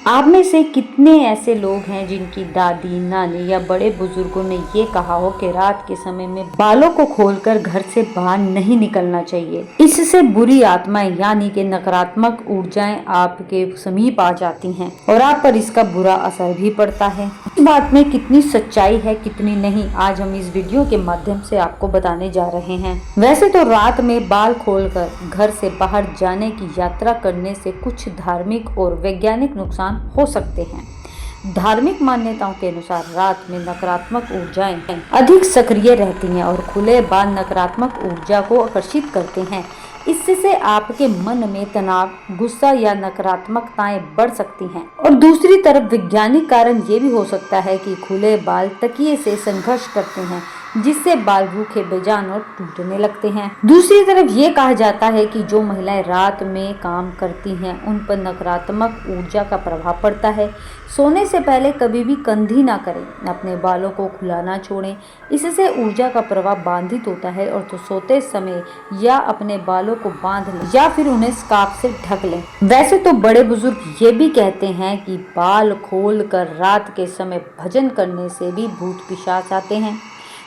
आप में से कितने ऐसे लोग हैं जिनकी दादी, नानी या बड़े बुजुर्गों ने ये कहा हो कि रात के समय में बालों को खोलकर घर से बाहर नहीं निकलना चाहिए, इससे बुरी आत्माएं यानी कि नकारात्मक ऊर्जाएं आपके समीप आ जाती हैं और आप पर इसका बुरा असर भी पड़ता है। इस बात में कितनी सच्चाई है कितनी नहीं, आज हम इस वीडियो के माध्यम से आपको बताने जा रहे हैं। वैसे तो रात में बाल खोलकर घर से बाहर जाने की यात्रा करने से कुछ धार्मिक और वैज्ञानिक नुकसान हो सकते हैं। धार्मिक मान्यताओं के अनुसार रात में नकारात्मक ऊर्जाएं अधिक सक्रिय रहती हैं और खुले बाल नकारात्मक ऊर्जा को आकर्षित करते हैं। इससे आपके मन में तनाव, गुस्सा या नकारात्मकताएं बढ़ सकती हैं। और दूसरी तरफ वैज्ञानिक कारण ये भी हो सकता है कि खुले बाल तकिए से संघर्ष करते हैं, जिससे बाल रूखे, बेजान और टूटने लगते हैं। दूसरी तरफ ये कहा जाता है कि जो महिलाएं रात में काम करती हैं उन पर नकारात्मक ऊर्जा का प्रभाव पड़ता है। सोने से पहले कभी भी कंघी ना करें, अपने बालों को खुला ना छोड़ें, इससे ऊर्जा का प्रभाव बाधित होता है। और तो सोते समय या अपने बालों को बांध लें या फिर उन्हें स्कार्फ से ढक लें। वैसे तो बड़े बुजुर्ग ये भी कहते हैं कि बाल खोल कर रात के समय भजन करने से भी भूत पिशाच आते हैं,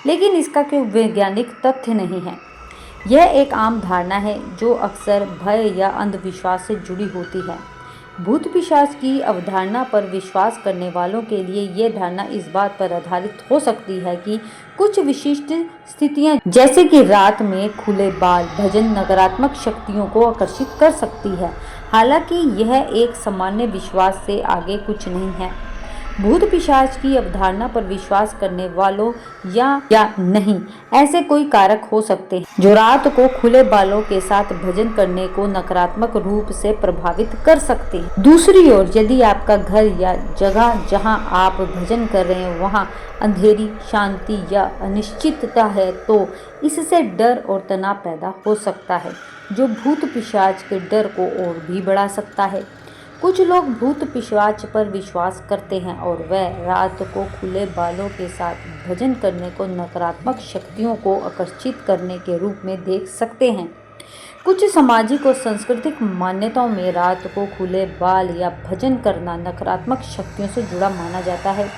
लेकिन इसका कोई वैज्ञानिक तथ्य नहीं है। यह एक आम धारणा है जो अक्सर भय या अंधविश्वास से जुड़ी होती है। भूत पिशाच की अवधारणा पर विश्वास करने वालों के लिए यह धारणा इस बात पर आधारित हो सकती है कि कुछ विशिष्ट स्थितियां जैसे कि रात में खुले बाल भजन नकारात्मक शक्तियों को आकर्षित कर सकती है। हालांकि यह एक सामान्य विश्वास से आगे कुछ नहीं है। भूत पिशाच की अवधारणा पर विश्वास करने वालों या नहीं ऐसे कोई कारक हो सकते हैं जो रात को खुले बालों के साथ भजन करने को नकारात्मक रूप से प्रभावित कर सकते हैं। दूसरी ओर यदि आपका घर या जगह जहां आप भजन कर रहे हैं वहां अंधेरी, शांति या अनिश्चितता है तो इससे डर और तनाव पैदा हो सकता है, जो भूत पिशाच के डर को और भी बढ़ा सकता है। कुछ लोग भूत पिशाच पर विश्वास करते हैं और वह रात को खुले बालों के साथ भजन करने को नकारात्मक शक्तियों को आकर्षित करने के रूप में देख सकते हैं। कुछ सामाजिक और सांस्कृतिक मान्यताओं में रात को खुले बाल या भजन करना नकारात्मक शक्तियों से जुड़ा माना जाता है।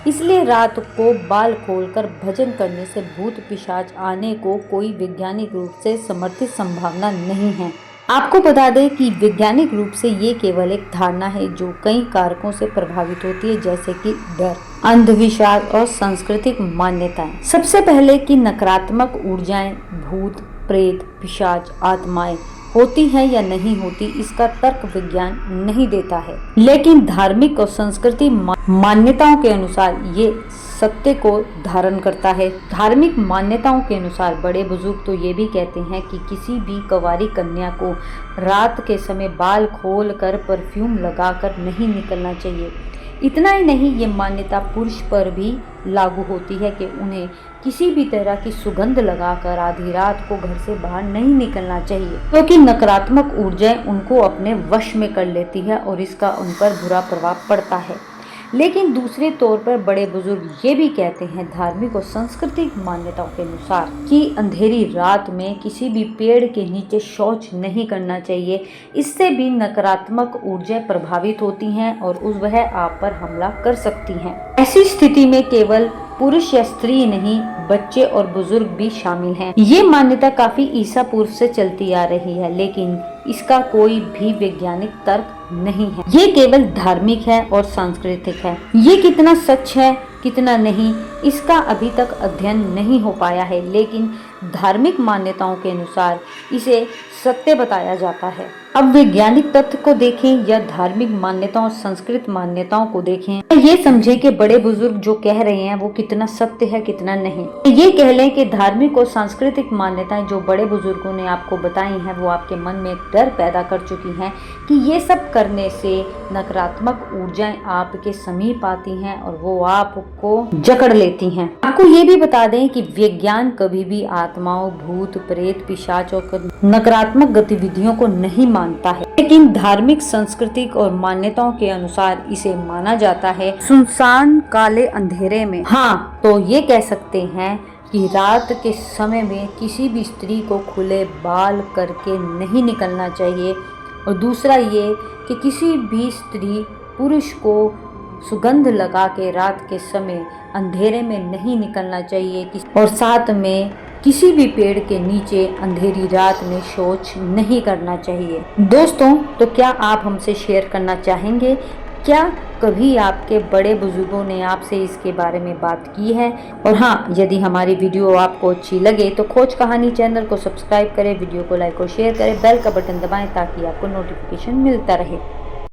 इसलिए रात को बाल खोलकर भजन करने से भूत पिशाच आने को कोई वैज्ञानिक रूप से समर्थित संभावना नहीं है। आपको बता दें कि वैज्ञानिक रूप से ये केवल एक धारणा है जो कई कारकों से प्रभावित होती है, जैसे कि डर, अंधविश्वास और सांस्कृतिक मान्यताएं। सबसे पहले कि नकारात्मक ऊर्जाएं भूत, प्रेत, पिशाच, आत्माएं होती हैं या नहीं होती, इसका तर्क विज्ञान नहीं देता है, लेकिन धार्मिक और सांस्कृतिक मान्यताओं के अनुसार ये सत्य को धारण करता है। धार्मिक मान्यताओं के अनुसार बड़े बुजुर्ग तो ये भी कहते हैं कि किसी भी कुंवारी कन्या को रात के समय बाल खोलकर परफ्यूम लगाकर नहीं निकलना चाहिए। इतना ही नहीं, ये मान्यता पुरुष पर भी लागू होती है कि उन्हें किसी भी तरह की सुगंध लगाकर आधी रात को घर से बाहर नहीं निकलना चाहिए, क्योंकि नकारात्मक ऊर्जाएं उनको अपने वश में कर लेती है और इसका उन पर बुरा प्रभाव पड़ता है। लेकिन दूसरे तौर पर बड़े बुजुर्ग ये भी कहते हैं धार्मिक और सांस्कृतिक मान्यताओं के अनुसार कि अंधेरी रात में किसी भी पेड़ के नीचे शौच नहीं करना चाहिए। इससे भी नकारात्मक ऊर्जाएं प्रभावित होती हैं और वह आप पर हमला कर सकती हैं। ऐसी स्थिति में केवल पुरुष या स्त्री नहीं, बच्चे और बुजुर्ग भी शामिल हैं। ये मान्यता काफी ईसा पूर्व से चलती आ रही है, लेकिन इसका कोई भी वैज्ञानिक तर्क नहीं है। ये केवल धार्मिक है और सांस्कृतिक है। ये कितना सच है कितना नहीं, इसका अभी तक अध्ययन नहीं हो पाया है, लेकिन धार्मिक मान्यताओं के अनुसार इसे सत्य बताया जाता है। अब वैज्ञानिक तथ्य को देखें या धार्मिक मान्यताओं और संस्कृत मान्यताओं को देखें, ये समझे कि बड़े बुजुर्ग जो कह रहे हैं वो कितना सत्य है कितना नहीं। ये कह लें कि धार्मिक और सांस्कृतिक मान्यताएं जो बड़े बुजुर्गों ने आपको बताई हैं वो आपके मन में डर पैदा कर चुकी हैं कि ये सब करने से नकारात्मक ऊर्जाएं आपके समीप आती हैं और वो आपको जकड़ लेती हैं। आपको ये भी बता दें कि विज्ञान कभी भी आत्माओं, भूत, प्रेत, पिशाच और नकारात्मक गतिविधियों को नहीं मानता है, लेकिन धार्मिक, सांस्कृतिक और मान्यताओं के अनुसार इसे माना जाता है। सुनसान काले अंधेरे में हाँ तो ये कह सकते हैं कि रात के समय में किसी भी स्त्री को खुले बाल करके नहीं निकलना चाहिए। और दूसरा ये कि किसी भी स्त्री पुरुष को सुगंध लगा के रात के समय अंधेरे में नहीं निकलना चाहिए और साथ में किसी भी पेड़ के नीचे अंधेरी रात में शौच नहीं करना चाहिए। दोस्तों, तो क्या आप हमसे शेयर करना चाहेंगे, क्या कभी आपके बड़े बुजुर्गों ने आपसे इसके बारे में बात की है? और हाँ, यदि हमारी वीडियो आपको अच्छी लगे तो खोज कहानी चैनल को सब्सक्राइब करें, वीडियो को लाइक और शेयर करें, बेल का बटन दबाएं ताकि आपको नोटिफिकेशन मिलता रहे।